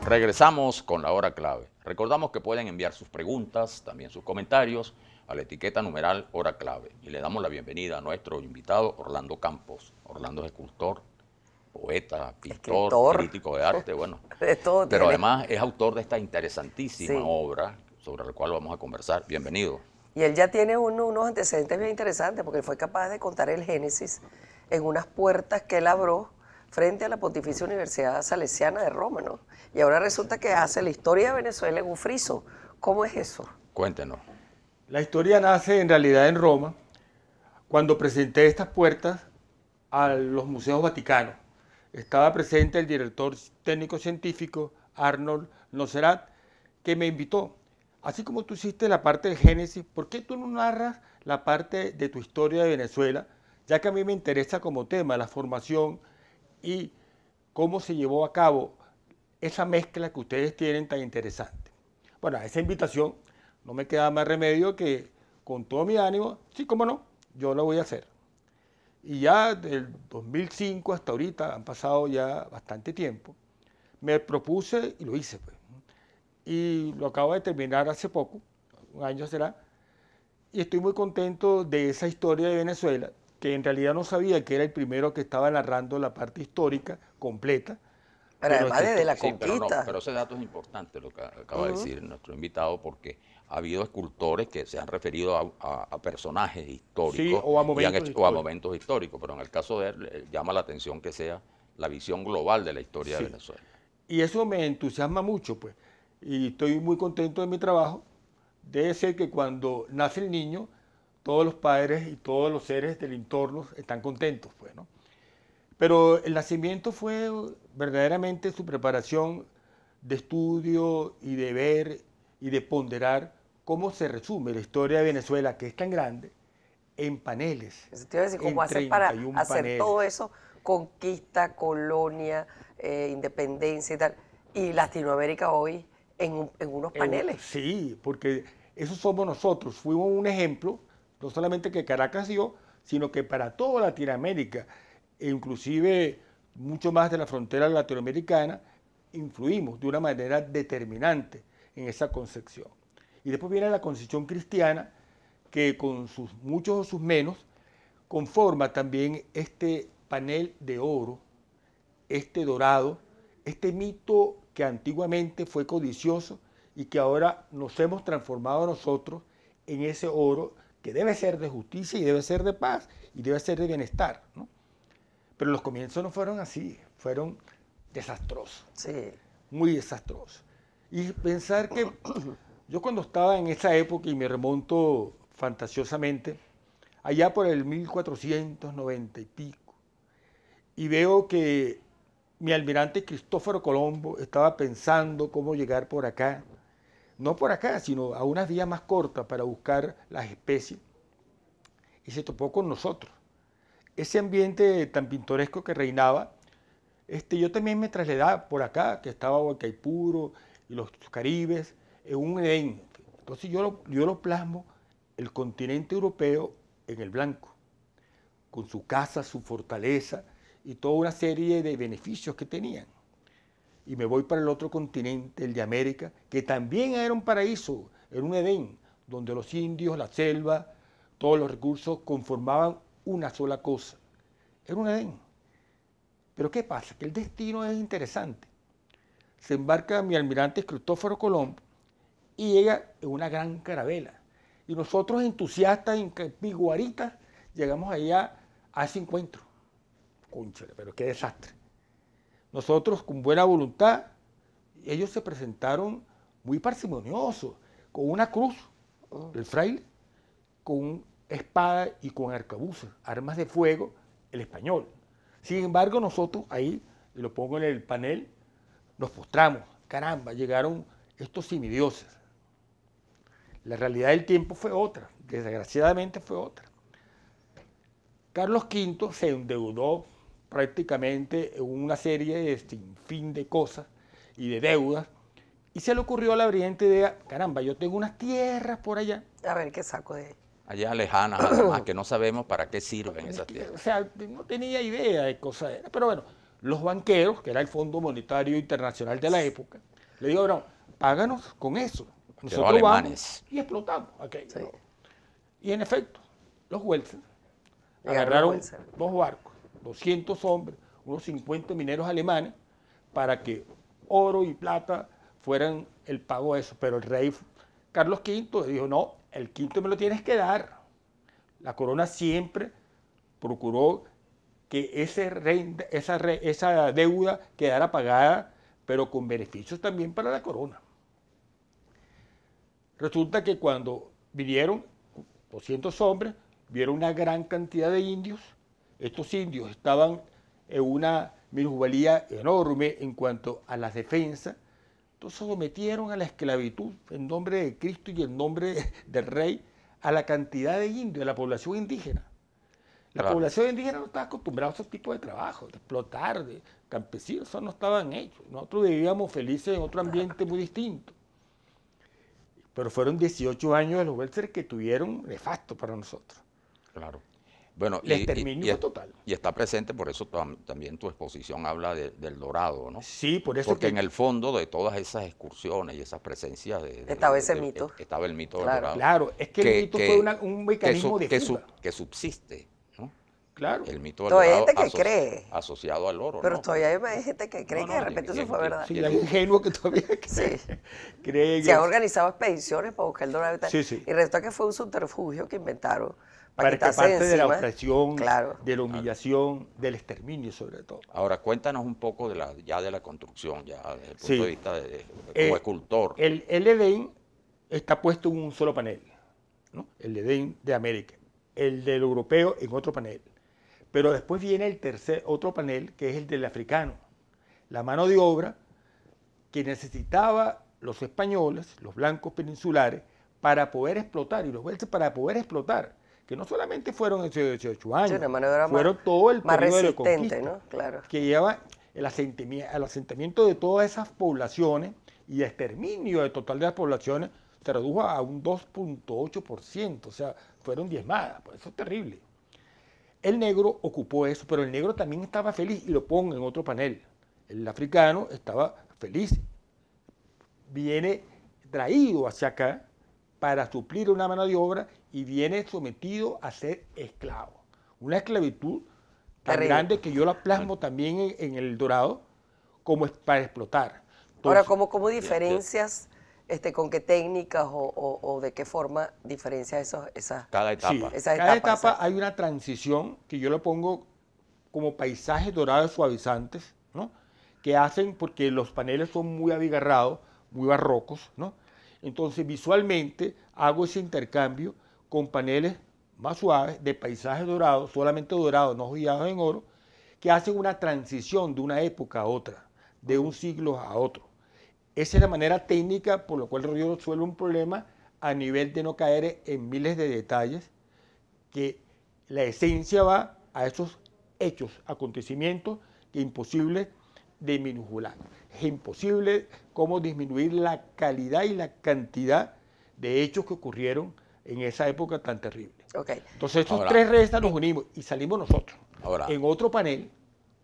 Regresamos con la hora clave. Recordamos que pueden enviar sus preguntas, también sus comentarios, a la etiqueta numeral hora clave. Y le damos la bienvenida a nuestro invitado Orlando Campos. Orlando es escultor, poeta, pintor, crítico de arte, bueno. De todo Pero tiene. además es autor de esta interesantísima Sí. obra sobre la cual vamos a conversar. Bienvenido. Y él ya tiene unos antecedentes bien interesantes porque él fue capaz de contar el Génesis en unas puertas que él abrió frente a la Pontificia Universidad Salesiana de Roma, ¿no? Y ahora resulta que hace la historia de Venezuela en un friso. ¿Cómo es eso? Cuéntenos. La historia nace en realidad en Roma, cuando presenté estas puertas a los museos vaticanos. Estaba presente el director técnico científico Arnold Nocerat, que me invitó. Así como tú hiciste la parte de Génesis, ¿por qué tú no narras la parte de tu historia de Venezuela? Ya que a mí me interesa como tema la formación y cómo se llevó a cabo esa mezcla que ustedes tienen tan interesante. Bueno, a esa invitación no me queda más remedio que con todo mi ánimo, sí, cómo no, yo lo voy a hacer. Y ya del 2005 hasta ahorita, han pasado ya bastante tiempo, me propuse y lo hice, pues. Y lo acabo de terminar hace poco, un año será, y estoy muy contento de esa historia de Venezuela, que en realidad no sabía que era el primero que estaba narrando la parte histórica completa. Pero además desde la Sí, conquista. pero ese dato es importante, lo que acaba de decir nuestro invitado, porque ha habido escultores que se han referido a personajes históricos, Sí, o a y han momentos o a históricos. momentos históricos, pero en el caso de él llama la atención que sea la visión global de la historia Sí. de Venezuela. Y eso me entusiasma mucho, pues. Y estoy muy contento de mi trabajo. Debe ser que cuando nace el niño, todos los padres y todos los seres del entorno están contentos, pues, ¿no? Pero el nacimiento fue verdaderamente su preparación de estudio y de ver y de ponderar cómo se resume la historia de Venezuela, que es tan grande, en paneles. Eso te iba a decir, ¿cómo En hacer para 31 hacer paneles. todo eso? Conquista, colonia, independencia y tal. Y Latinoamérica hoy en unos paneles. Sí, porque eso somos nosotros. Fuimos un ejemplo, no solamente que Caracas dio, sino que para toda Latinoamérica, e inclusive mucho más de la frontera latinoamericana, influimos de una manera determinante en esa concepción. Y después viene la concepción cristiana, que con sus muchos o sus menos, conforma también este panel de oro, este dorado, este mito que antiguamente fue codicioso y que ahora nos hemos transformado nosotros en ese oro que debe ser de justicia y debe ser de paz y debe ser de bienestar, ¿no? Pero los comienzos no fueron así, fueron desastrosos, Sí. muy desastrosos. Y pensar que yo cuando estaba en esa época, y me remonto fantasiosamente, allá por el 1490 y pico, y veo que mi almirante Cristóforo Colombo estaba pensando cómo llegar por acá, no por acá, sino a unas vías más cortas para buscar las especies, y se topó con nosotros. Ese ambiente tan pintoresco que reinaba, yo también me trasladaba por acá, que estaba Huaycaipuro y los Caribes, en un Edén. Entonces yo lo plasmo, el continente europeo en el blanco, con su casa, su fortaleza y toda una serie de beneficios que tenían. Y me voy para el otro continente, el de América, que también era un paraíso, era un Edén, donde los indios, la selva, todos los recursos conformaban una sola cosa. Era un Edén. Pero ¿qué pasa? Que el destino es interesante. Se embarca mi almirante Cristóforo Colombo y llega en una gran carabela. Y nosotros entusiastas, en piguaritas, llegamos allá a ese encuentro. Cónchale, pero qué desastre. Nosotros con buena voluntad, ellos se presentaron muy parsimoniosos, con una cruz, el fraile, con espada y con arcabuces, armas de fuego, el español. Sin embargo, nosotros ahí, y lo pongo en el panel, nos postramos. Caramba, llegaron estos semidioses. La realidad del tiempo fue otra, desgraciadamente fue otra. Carlos V se endeudó prácticamente en una serie de sinfín de cosas y de deudas, y se le ocurrió la brillante idea, caramba, yo tengo unas tierras por allá. A ver qué saco de ahí. Allá lejanas, además, que no sabemos para qué sirven esas O tierras. sea, no tenía idea de cosas, pero bueno, los banqueros, que era el Fondo Monetario Internacional de la época, Le digo, no, páganos con eso. Los Nosotros vamos alemanes. y explotamos aquello. Sí. ¿No? Y en efecto, los Welser Llegaron agarraron los Welser. 2 barcos, 200 hombres, unos 50 mineros alemanes, para que oro y plata fueran el pago de eso. Pero el rey Carlos V dijo, no, el quinto me lo tienes que dar. La corona siempre procuró que esa deuda quedara pagada, pero con beneficios también para la corona. Resulta que cuando vinieron 200 hombres, vieron una gran cantidad de indios. Estos indios estaban en una minusvalía enorme en cuanto a las defensas. Entonces sometieron a la esclavitud en nombre de Cristo y en nombre del rey a la cantidad de indios, de la población indígena. La Claro. población indígena no estaba acostumbrada a esos tipos de trabajo, de explotar, de campesinos, eso no estaban hechos. Nosotros vivíamos felices en otro ambiente muy distinto. Pero fueron 18 años de los Welser que tuvieron nefasto para nosotros. Claro. Bueno, El exterminio fue total. Y está presente, por eso también tu exposición habla del Dorado, ¿no? Sí, por eso Porque que, en el fondo de todas esas excursiones y esas presencias Estaba ese mito. estaba el mito Claro. del Dorado. claro, es que el mito fue un mecanismo de fuga. que subsiste, ¿no? Claro. El mito del Todavía hay Dorado gente que cree. asociado al oro, Pero ¿no? todavía hay gente que cree No, que de no, repente y- eso fue y- verdad. Sí, hay ingenuos que todavía creen, Sí. creen Se han eso. organizado expediciones para buscar el dorado y tal. Sí, sí. Y resulta que fue un subterfugio que inventaron para quitarse escaparte de la encima. opresión, Claro. de la humillación, del exterminio sobre todo. Ahora, cuéntanos un poco de la construcción, ya desde el punto Sí. de vista como escultor. El Edén está puesto en un solo panel, ¿no? El Edén de América. El del europeo en otro panel. Pero después viene otro panel, que es el del africano. La mano de obra que necesitaba los españoles, los blancos peninsulares, para poder explotar, y los Welser para poder explotar, que no solamente fueron esos 18 años, Sí, una mano de obra fueron todo el más periodo de la resistente, conquista, ¿no? Claro. que lleva el asentamiento de todas esas poblaciones y el exterminio del total de las poblaciones se redujo a un 2.8%, o sea, fueron diezmadas, pues eso es terrible. El negro ocupó eso, pero el negro también estaba feliz, y lo pongo en otro panel. El africano estaba feliz, viene traído hacia acá para suplir una mano de obra y viene sometido a ser esclavo. Una esclavitud tan Terrible. grande que yo la plasmo también en el Dorado como es para explotar. Ahora, Entonces, ¿cómo diferencias, con qué técnicas o de qué forma diferencias esas? Cada etapa. sí, Esa cada etapa, etapa esa- hay una transición que yo lo pongo como paisajes dorados suavizantes, ¿no? Que hacen, porque los paneles son muy abigarrados, muy barrocos, ¿no? Entonces visualmente hago ese intercambio con paneles más suaves de paisajes dorados, solamente dorados, no joyados en oro, que hacen una transición de una época a otra, de un siglo a otro. Esa es la manera técnica por la cual yo resuelvo un problema a nivel de no caer en miles de detalles, que la esencia va a esos hechos, acontecimientos, que es imposible de minuscular. Es imposible cómo disminuir la calidad y la cantidad de hechos que ocurrieron en esa época tan terrible. Ok. Entonces estos Ahora, tres restas nos unimos y salimos nosotros. Ahora. En otro panel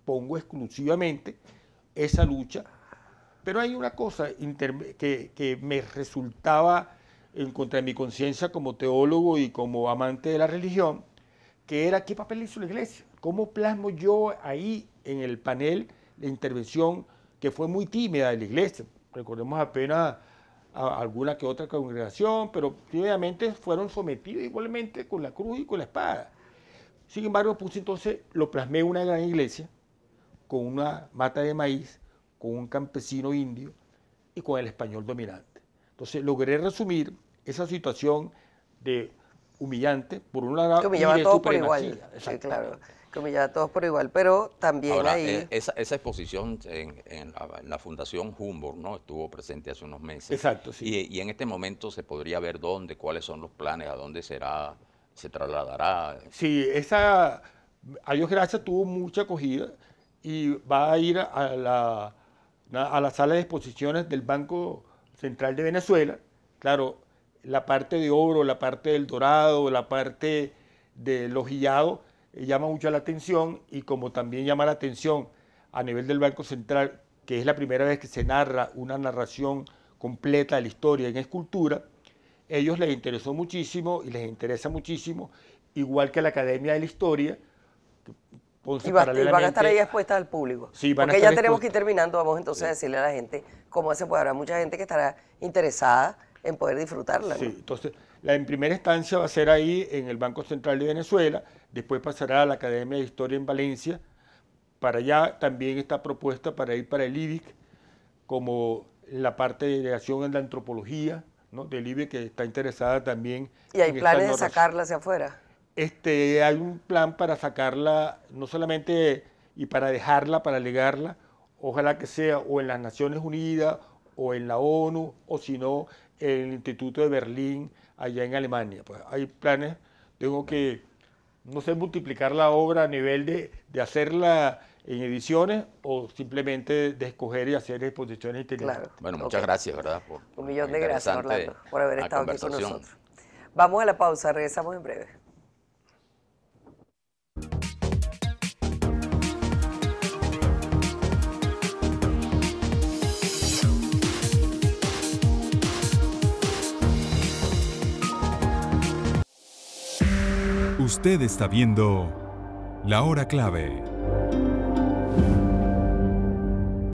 pongo exclusivamente esa lucha, pero hay una cosa que me resultaba en contra de mi conciencia como teólogo y como amante de la religión, que era qué papel hizo la iglesia, cómo plasmo yo ahí en el panel la intervención que fue muy tímida de la iglesia. Recordemos apenas a alguna que otra congregación, pero obviamente fueron sometidos igualmente con la cruz y con la espada. Sin embargo, puse entonces, lo plasmé en una gran iglesia, con una mata de maíz, con un campesino indio y con el español dominante. Entonces logré resumir esa situación de humillante, por un lado, Que y humillaba a de todos por igual. supremacía. Sí, Exactamente. claro. Que humillaba a todos por igual. Pero también Ahora, ahí. esa exposición en la Fundación Humboldt, ¿no? Estuvo presente hace unos meses. Exacto, sí. Y en este momento se podría ver dónde, cuáles son los planes, a dónde se trasladará. Sí, esa, a Dios gracias, tuvo mucha acogida y va a ir a la sala de exposiciones del Banco Central de Venezuela. Claro, la parte de oro, la parte del dorado, la parte de los hillados llama mucho la atención, y como también llama la atención a nivel del Banco Central que es la primera vez que se narra una narración completa de la historia en escultura, ellos les interesó muchísimo y les interesa muchísimo, igual que la Academia de la Historia. Y van a estar ahí expuestas al público. Sí, van a porque estar ya tenemos que ir expuestas. terminando, vamos entonces a decirle a la gente cómo se puede. Habrá mucha gente que estará interesada en poder disfrutarla, ¿no? Sí, entonces, en primera instancia va a ser ahí en el Banco Central de Venezuela, después pasará a la Academia de Historia en Valencia, para allá también está propuesta para ir para el IBIC, como la parte de delegación en la antropología, ¿no?, del IBIC, que está interesada también. Y hay en planes de narración. sacarla hacia afuera. Hay un plan para sacarla, no solamente y para dejarla, para legarla, ojalá que sea o en las Naciones Unidas o en la ONU, o si no, en el Instituto de Berlín, allá en Alemania. Pues hay planes, tengo que, no sé, multiplicar la obra a nivel de hacerla en ediciones o simplemente de escoger y hacer exposiciones inteligentes. Claro. Bueno, muchas gracias, ¿verdad? Por Un millón de la gracias, interesante Orlando, por haber la estado aquí con conversación. nosotros. Vamos a la pausa, regresamos en breve. Usted está viendo La Hora Clave.